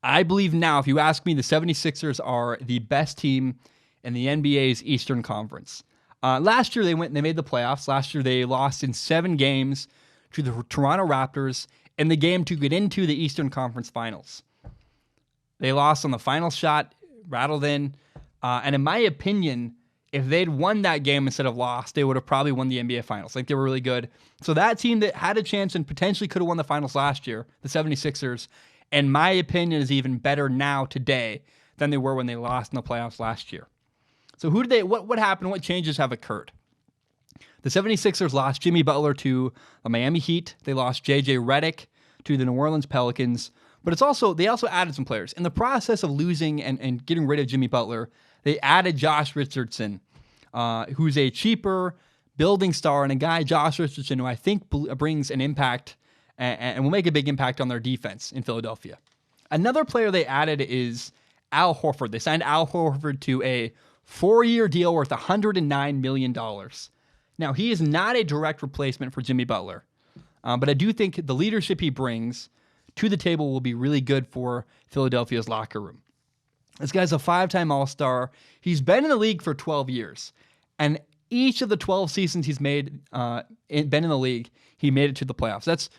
I believe now, if you ask me, the 76ers are the best team in the NBA's Eastern Conference. Last year, they made the playoffs. Last year, they lost in 7 games to the Toronto Raptors in the game to get into the Eastern Conference Finals. They lost on the final shot, rattled in. And in my opinion, if they'd won that game instead of lost, they would have probably won the NBA Finals. Like, they were really good. So that team that had a chance and potentially could have won the Finals last year, the 76ers, in my opinion, is even better now today than they were when they lost in the playoffs last year. So what happened? What changes have occurred? The 76ers lost Jimmy Butler to the Miami Heat. They lost JJ Redick to the New Orleans Pelicans. But they also added some players. In the process of losing and getting rid of Jimmy Butler, they added Josh Richardson, who's a cheaper building star, and a guy, Josh Richardson, who I think brings an impact and will make a big impact on their defense in Philadelphia. Another player they added is Al Horford. They signed Al Horford to a 4-year deal worth $109 million. Now, he is not a direct replacement for Jimmy Butler, but I do think the leadership he brings to the table will be really good for Philadelphia's locker room. This guy's a 5-time All-Star. He's been in the league for 12 years, and each of the 12 seasons he's been in the league, he made it to the playoffs. That's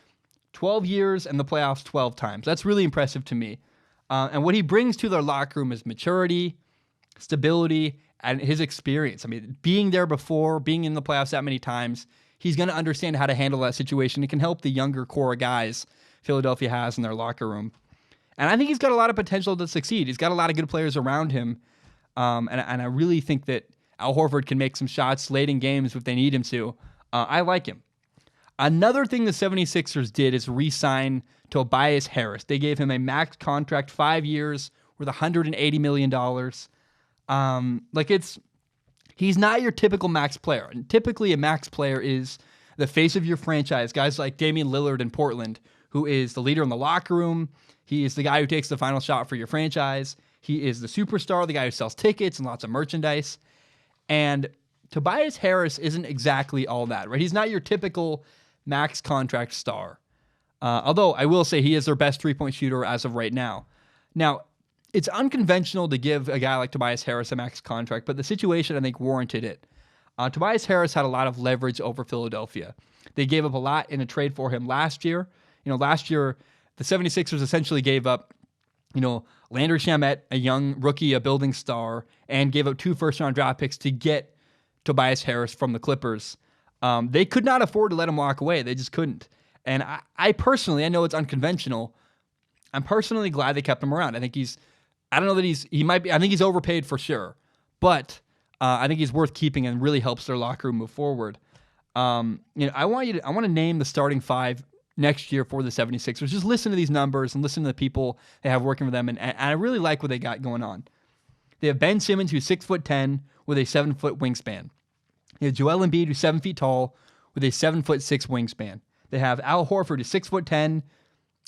12 years and the playoffs 12 times. That's really impressive to me. And what he brings to their locker room is maturity, stability, and his experience. I mean, being there before, being in the playoffs that many times, he's going to understand how to handle that situation. It can help the younger core of guys Philadelphia has in their locker room. And I think he's got a lot of potential to succeed. He's got a lot of good players around him. And I really think that Al Horford can make some shots late in games if they need him to. I like him. Another thing the 76ers did is re-sign Tobias Harris. They gave him a max contract, 5 years, worth $180 million. He's not your typical max player. And typically a max player is the face of your franchise. Guys like Damian Lillard in Portland, who is the leader in the locker room. He is the guy who takes the final shot for your franchise. He is the superstar, the guy who sells tickets and lots of merchandise. And Tobias Harris isn't exactly all that, right? He's not your typical max contract star. Although I will say he is their best three-point shooter as of right now. Now, it's unconventional to give a guy like Tobias Harris a max contract, but the situation, I think, warranted it. Tobias Harris had a lot of leverage over Philadelphia. They gave up a lot in a trade for him last year. Last year, the 76ers essentially gave up, Landry Shamet, a young rookie, a building star, and gave up 2 first-round draft picks to get Tobias Harris from the Clippers. They could not afford to let him walk away. They just couldn't. And I personally, I know it's unconventional, I'm personally glad they kept him around. I think I think he's overpaid for sure, but I think he's worth keeping and really helps their locker room move forward. I want to name the starting 5 next year for the 76ers. Just listen to these numbers and listen to the people they have working for them, and I really like what they got going on. They have Ben Simmons, who's 6'10", with a 7-foot wingspan. They have Joel Embiid, who's 7 feet tall, with a 7'6" wingspan. They have Al Horford, who's 6'10",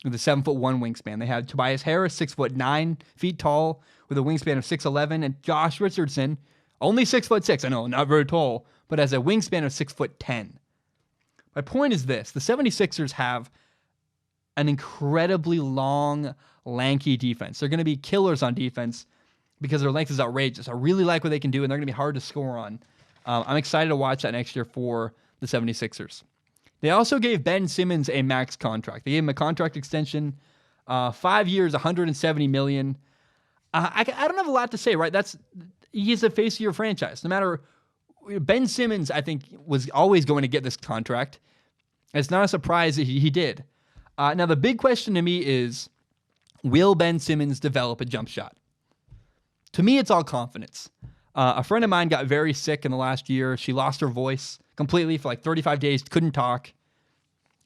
with a 7'1" wingspan. They have Tobias Harris, 6'9" tall, with a wingspan of 6'11", and Josh Richardson, only 6'6". I know, not very tall, but has a wingspan of 6'10". My point is this: the 76ers have an incredibly long, lanky defense. They're going to be killers on defense because their length is outrageous. I really like what they can do, and they're going to be hard to score on. I'm excited to watch that next year for the 76ers. They also gave Ben Simmons a max contract. They gave him a contract extension, 5 years, $170 million. I don't have a lot to say, right? He's the face of your franchise. No matter, Ben Simmons, I think, was always going to get this contract. It's not a surprise that he did. Now, the big question to me is, will Ben Simmons develop a jump shot? To me, it's all confidence. A friend of mine got very sick in the last year. She lost her voice completely for like 35 days, couldn't talk,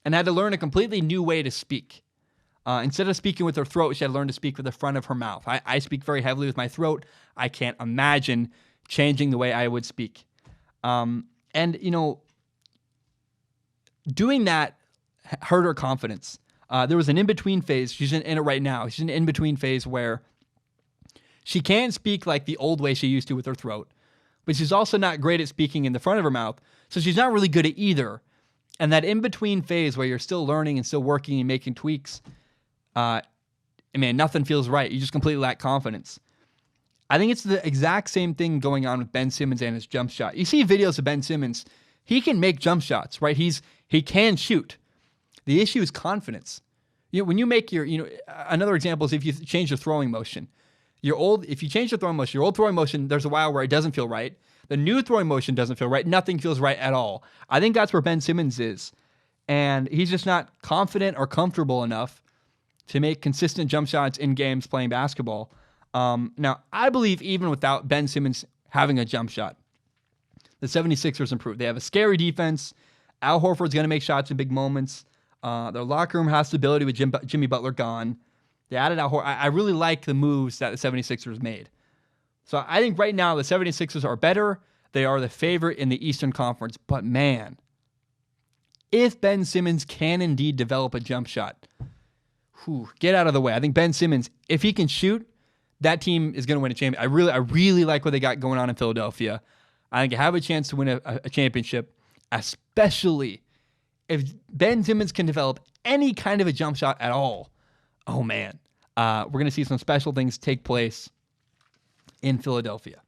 and had to learn a completely new way to speak. Instead of speaking with her throat, she had to learn to speak with the front of her mouth. I speak very heavily with my throat. I can't imagine changing the way I would speak. Doing that hurt her confidence. There was an in-between phase. She's in it right now. She's in an in-between phase where she can't speak like the old way she used to with her throat, but she's also not great at speaking in the front of her mouth, so she's not really good at either. And that in-between phase where you're still learning and still working and making tweaks, and man, nothing feels right. You just completely lack confidence. I think it's the exact same thing going on with Ben Simmons and his jump shot. You see videos of Ben Simmons, he can make jump shots, right? He can shoot. The issue is confidence. When you make another example is if you change your throwing motion. If you change your throwing motion, your old throwing motion, there's a while where it doesn't feel right. The new throwing motion doesn't feel right. Nothing feels right at all. I think that's where Ben Simmons is. And he's just not confident or comfortable enough to make consistent jump shots in games playing basketball. Now, I believe even without Ben Simmons having a jump shot, the 76ers improved. They have a scary defense. Al Horford's going to make shots in big moments. Their locker room has stability with Jimmy Butler gone. They added Al Horford. I really like the moves that the 76ers made. So I think right now the 76ers are better. They are the favorite in the Eastern Conference. But man, if Ben Simmons can indeed develop a jump shot, get out of the way. I think Ben Simmons, if he can shoot, that team is going to win a championship. I really like what they got going on in Philadelphia. I think they have a chance to win a championship, especially if Ben Simmons can develop any kind of a jump shot at all. Oh, man. We're going to see some special things take place in Philadelphia.